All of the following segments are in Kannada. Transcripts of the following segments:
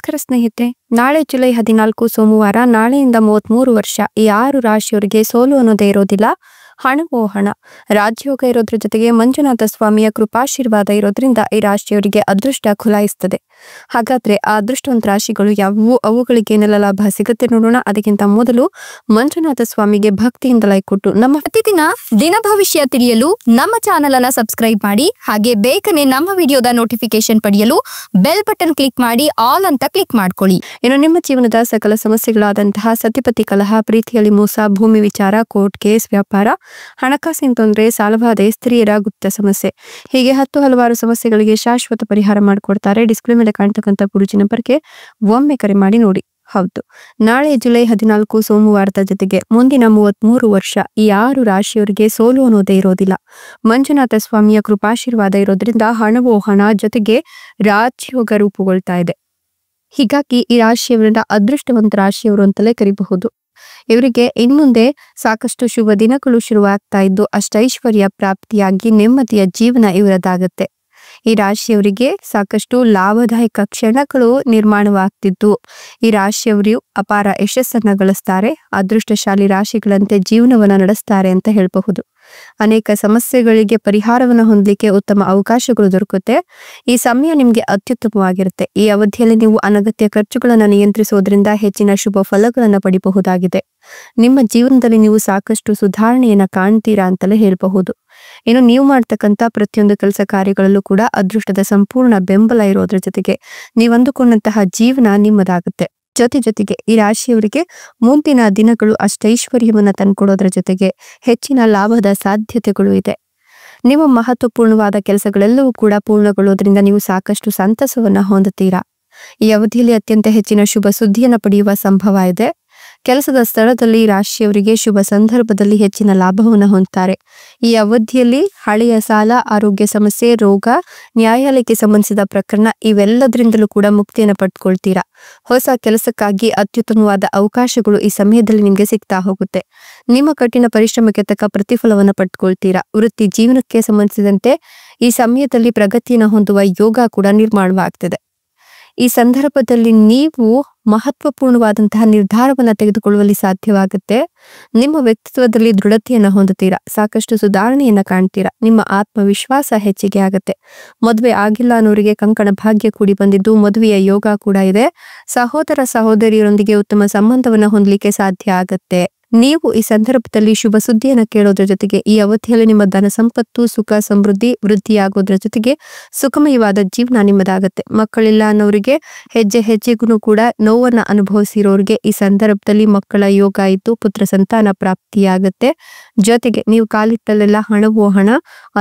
ನಮಸ್ಕಾರ ಸ್ನೇಹಿತರೆ, ನಾಳೆ ಜುಲೈ 14 ಸೋಮವಾರ. ನಾಳೆಯಿಂದ 33 ವರ್ಷ ಈ 6 ರಾಶಿಯವರಿಗೆ ಸೋಲು ಅನ್ನೋದೇ ಇರೋದಿಲ್ಲ. ಹಣವೋ ಹಣ, ರಾಜಯೋಗ ಇರೋದ್ರ ಜೊತೆಗೆ ಮಂಜುನಾಥ ಸ್ವಾಮಿಯ ಕೃಪಾಶೀರ್ವಾದ ಇರೋದ್ರಿಂದ ಈ ರಾಶಿಯವರಿಗೆ ಅದೃಷ್ಟ ಖುಲಾಯಿಸ್ತದೆ. ಹಾಗಾದ್ರೆ ಆ ಅದೃಷ್ಟವಂತ ರಾಶಿಗಳು ಯಾವುವು, ಅವುಗಳಿಗೆ ಏನೆಲ್ಲ ಲಾಭ ಸಿಗುತ್ತೆ ನೋಡೋಣ. ಅದಕ್ಕಿಂತ ಮೊದಲು ಮಂಜುನಾಥ ಸ್ವಾಮಿಗೆ ಭಕ್ತಿಯಿಂದ ಲೈಕ್ ಕೊಟ್ಟು ನಮ್ಮ ಪ್ರತಿದಿನ ದಿನ ಭವಿಷ್ಯ ತಿಳಿಯಲು ನಮ್ಮ ಚಾನೆಲ್ ಅನ್ನ ಸಬ್ಸ್ಕ್ರೈಬ್ ಮಾಡಿ. ಹಾಗೆ ಬೇಗನೆ ನಮ್ಮ ವಿಡಿಯೋದ ನೋಟಿಫಿಕೇಶನ್ ಪಡೆಯಲು ಬೆಲ್ ಬಟನ್ ಕ್ಲಿಕ್ ಮಾಡಿ ಆಲ್ ಅಂತ ಕ್ಲಿಕ್ ಮಾಡ್ಕೊಳ್ಳಿ. ಇನ್ನು ನಿಮ್ಮ ಜೀವನದ ಸಕಲ ಸಮಸ್ಯೆಗಳಾದಂತಹ ಸತಿಪತಿ ಕಲಹ, ಪ್ರೀತಿಯಲ್ಲಿ ಮೋಸ, ಭೂಮಿ ವಿಚಾರ, ಕೋರ್ಟ್ ಕೇಸ್, ವ್ಯಾಪಾರ, ಹಣಕಾಸಿನ ತೊಂದರೆ, ಸಾಲಬಾಧೆ, ಸ್ತ್ರೀಯರ ಗುಪ್ತ ಸಮಸ್ಯೆ, ಹೀಗೆ ಹಲವಾರು ಸಮಸ್ಯೆಗಳಿಗೆ ಶಾಶ್ವತ ಪರಿಹಾರ ಮಾಡಿಕೊಡ್ತಾರೆ. ಡಿಸ್ಪ್ಲೇ ಮೇಲೆ ಕಾಣ್ತಕ್ಕಂಥ ಗುರುಜಿ ನಂಬರ್ಗೆ ಒಮ್ಮೆ ಕರೆ ಮಾಡಿ ನೋಡಿ. ಹೌದು, ನಾಳೆ ಜುಲೈ 14 ಸೋಮವಾರದ ಜೊತೆಗೆ ಮುಂದಿನ 33 ವರ್ಷ ಈ 6 ರಾಶಿಯವರಿಗೆ ಸೋಲು ಅನ್ನೋದೇ ಇರೋದಿಲ್ಲ. ಮಂಜುನಾಥ ಸ್ವಾಮಿಯ ಕೃಪಾಶೀರ್ವಾದ ಇರೋದ್ರಿಂದ ಹಣವೋ ಹಣ, ಜೊತೆಗೆ ರಾಜಯೋಗ ರೂಪುಗೊಳ್ತಾ ಇದೆ. ಹೀಗಾಗಿ ಈ ರಾಶಿಯವರನ್ನ ಅದೃಷ್ಟವಂತ ರಾಶಿಯವರು ಅಂತಲೇ ಕರಿಬಹುದು. ಇವರಿಗೆ ಇನ್ಮುಂದೆ ಸಾಕಷ್ಟು ಶುಭ ದಿನಗಳು ಶುರುವಾಗ್ತಾ ಇದ್ದು ಅಷ್ಟೈಶ್ವರ್ಯ ಪ್ರಾಪ್ತಿಯಾಗಿ ನೆಮ್ಮದಿಯ ಜೀವನ ಇವರದಾಗತ್ತೆ. ಈ ರಾಶಿಯವರಿಗೆ ಸಾಕಷ್ಟು ಲಾಭದಾಯಕ ಕ್ಷಣಗಳು ನಿರ್ಮಾಣವಾಗ್ತಿದ್ದು ಈ ರಾಶಿಯವರು ಅಪಾರ ಯಶಸ್ಸನ್ನ ಗಳಿಸ್ತಾರೆ. ಅದೃಷ್ಟಶಾಲಿ ರಾಶಿಗಳಂತೆ ಜೀವನವನ್ನ ನಡೆಸ್ತಾರೆ ಅಂತ ಹೇಳಬಹುದು. ಅನೇಕ ಸಮಸ್ಯೆಗಳಿಗೆ ಪರಿಹಾರವನ್ನು ಹೊಂದಲಿಕ್ಕೆ ಉತ್ತಮ ಅವಕಾಶಗಳು ದೊರಕುತ್ತೆ. ಈ ಸಮಯ ನಿಮ್ಗೆ ಅತ್ಯುತ್ತಮವಾಗಿರುತ್ತೆ. ಈ ಅವಧಿಯಲ್ಲಿ ನೀವು ಅನಗತ್ಯ ಖರ್ಚುಗಳನ್ನು ನಿಯಂತ್ರಿಸೋದ್ರಿಂದ ಹೆಚ್ಚಿನ ಶುಭ ಫಲಗಳನ್ನು ಪಡಿಬಹುದಾಗಿದೆ. ನಿಮ್ಮ ಜೀವನದಲ್ಲಿ ನೀವು ಸಾಕಷ್ಟು ಸುಧಾರಣೆಯನ್ನ ಕಾಣ್ತೀರಾ ಅಂತಲೇ ಹೇಳಬಹುದು. ಇನ್ನು ನೀವು ಮಾಡ್ತಕ್ಕಂಥ ಪ್ರತಿಯೊಂದು ಕೆಲಸ ಕಾರ್ಯಗಳಲ್ಲೂ ಕೂಡ ಅದೃಷ್ಟದ ಸಂಪೂರ್ಣ ಬೆಂಬಲ ಇರೋದ್ರ ಜೊತೆಗೆ ನೀವು ಅಂದುಕೊಂಡಂತಹ ಜೀವನ ನಿಮ್ಮದಾಗುತ್ತೆ. ಜೊತೆಗೆ ಈ ರಾಶಿಯವರಿಗೆ ಮುಂದಿನ ದಿನಗಳು ಅಷ್ಟೈಶ್ವರ್ಯವನ್ನ ತಂದ್ಕೊಡೋದ್ರ ಜೊತೆಗೆ ಹೆಚ್ಚಿನ ಲಾಭದ ಸಾಧ್ಯತೆಗಳು ಇದೆ. ನಿಮ್ಮ ಮಹತ್ವಪೂರ್ಣವಾದ ಕೆಲಸಗಳೆಲ್ಲವೂ ಕೂಡ ಪೂರ್ಣಗೊಳ್ಳೋದ್ರಿಂದ ನೀವು ಸಾಕಷ್ಟು ಸಂತಸವನ್ನ ಹೊಂದುತ್ತೀರಾ. ಈ ಅವಧಿಯಲ್ಲಿ ಅತ್ಯಂತ ಹೆಚ್ಚಿನ ಶುಭ ಸುದ್ದಿಯನ್ನು ಪಡೆಯುವ ಸಂಭವ ಇದೆ. ಕೆಲಸದ ಸ್ಥಳದಲ್ಲಿ ರಾಶಿಯವರಿಗೆ ಶುಭ ಸಂದರ್ಭದಲ್ಲಿ ಹೆಚ್ಚಿನ ಲಾಭವನ್ನು ಹೊಂದುತ್ತಾರೆ. ಈ ಅವಧಿಯಲ್ಲಿ ಹಳೆಯ ಸಾಲ, ಆರೋಗ್ಯ ಸಮಸ್ಯೆ, ರೋಗ, ನ್ಯಾಯಾಲಯಕ್ಕೆ ಸಂಬಂಧಿಸಿದ ಪ್ರಕರಣ ಇವೆಲ್ಲದರಿಂದಲೂ ಕೂಡ ಮುಕ್ತಿಯನ್ನು ಪಡ್ಕೊಳ್ತೀರಾ. ಹೊಸ ಕೆಲಸಕ್ಕಾಗಿ ಅತ್ಯುತ್ತಮವಾದ ಅವಕಾಶಗಳು ಈ ಸಮಯದಲ್ಲಿ ನಿಮ್ಗೆ ಸಿಗ್ತಾ ಹೋಗುತ್ತೆ. ನಿಮ್ಮ ಕಠಿಣ ಪರಿಶ್ರಮಕ್ಕೆ ತಕ್ಕ ಪ್ರತಿಫಲವನ್ನು ಪಡ್ಕೊಳ್ತೀರಾ. ವೃತ್ತಿ ಜೀವನಕ್ಕೆ ಸಂಬಂಧಿಸಿದಂತೆ ಈ ಸಮಯದಲ್ಲಿ ಪ್ರಗತಿಯನ್ನು ಹೊಂದುವ ಯೋಗ ಕೂಡ ನಿರ್ಮಾಣವಾಗ್ತದೆ. ಈ ಸಂದರ್ಭದಲ್ಲಿ ನೀವು ಮಹತ್ವಪೂರ್ಣವಾದಂತಹ ನಿರ್ಧಾರವನ್ನ ತೆಗೆದುಕೊಳ್ಳುವಲ್ಲಿ ಸಾಧ್ಯವಾಗುತ್ತೆ. ನಿಮ್ಮ ವ್ಯಕ್ತಿತ್ವದಲ್ಲಿ ದೃಢತೆಯನ್ನ ಹೊಂದುತ್ತೀರಾ. ಸಾಕಷ್ಟು ಸುಧಾರಣೆಯನ್ನ ಕಾಣ್ತೀರಾ. ನಿಮ್ಮ ಆತ್ಮವಿಶ್ವಾಸ ಹೆಚ್ಚಿಗೆ ಆಗುತ್ತೆ. ಮದುವೆ ಆಗಿಲ್ಲ ಅನ್ನೋರಿಗೆ ಕಂಕಣ ಭಾಗ್ಯ ಕೂಡಿ ಬಂದಿದ್ದು ಮದುವೆಯ ಯೋಗ ಕೂಡ ಇದೆ. ಸಹೋದರ ಸಹೋದರಿಯರೊಂದಿಗೆ ಉತ್ತಮ ಸಂಬಂಧವನ್ನ ಹೊಂದಲಿಕ್ಕೆ ಸಾಧ್ಯ ಆಗತ್ತೆ. ನೀವು ಈ ಸಂದರ್ಭದಲ್ಲಿ ಶುಭ ಸುದ್ದಿಯನ್ನು ಕೇಳೋದ್ರ ಜೊತೆಗೆ ಈ ಅವಧಿಯಲ್ಲಿ ನಿಮ್ಮ ಧನ ಸಂಪತ್ತು, ಸುಖ ಸಮೃದ್ಧಿ ವೃದ್ಧಿಯಾಗೋದ್ರ ಜೊತೆಗೆ ಸುಖಮಯವಾದ ಜೀವನ ನಿಮ್ಮದಾಗತ್ತೆ. ಮಕ್ಕಳಿಲ್ಲ ಅನ್ನೋರಿಗೆ ಹೆಜ್ಜೆಗೂ ಕೂಡ ನೋವನ್ನ ಅನುಭವಿಸಿರೋರಿಗೆ ಈ ಸಂದರ್ಭದಲ್ಲಿ ಮಕ್ಕಳ ಯೋಗ ಇದ್ದು ಪುತ್ರ ಸಂತಾನ ಪ್ರಾಪ್ತಿಯಾಗತ್ತೆ. ಜೊತೆಗೆ ನೀವು ಕಾಲಿಟ್ಟಲ್ಲೆಲ್ಲ ಹಣವೋ ಹಣ,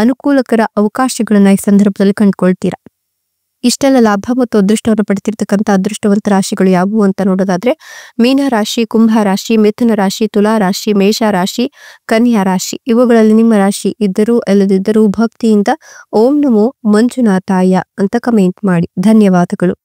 ಅನುಕೂಲಕರ ಅವಕಾಶಗಳನ್ನ ಈ ಸಂದರ್ಭದಲ್ಲಿ ಕಂಡುಕೊಳ್ತೀರಾ. ಇಷ್ಟೆಲ್ಲ ಲಾಭ ಮತ್ತು ಅದೃಷ್ಟವನ್ನು ಪಡೆದಿರ್ತಕ್ಕಂಥ ಅದೃಷ್ಟವಂತ ರಾಶಿಗಳು ಯಾವುವು ಅಂತ ನೋಡೋದಾದ್ರೆ ಮೀನ ರಾಶಿ, ಕುಂಭ ರಾಶಿ, ಮಿಥುನ ರಾಶಿ, ತುಲಾ ರಾಶಿ, ಮೇಷ ರಾಶಿ, ಕನ್ಯಾ ರಾಶಿ. ಇವುಗಳಲ್ಲಿ ನಿಮ್ಮ ರಾಶಿ ಇದ್ದರೂ ಅಲ್ಲದಿದ್ದರೂ ಭಕ್ತಿಯಿಂದ ಓಂ ನಮೋ ಮಂಜುನಾಥಾಯ ಅಂತ ಕಮೆಂಟ್ ಮಾಡಿ. ಧನ್ಯವಾದಗಳು.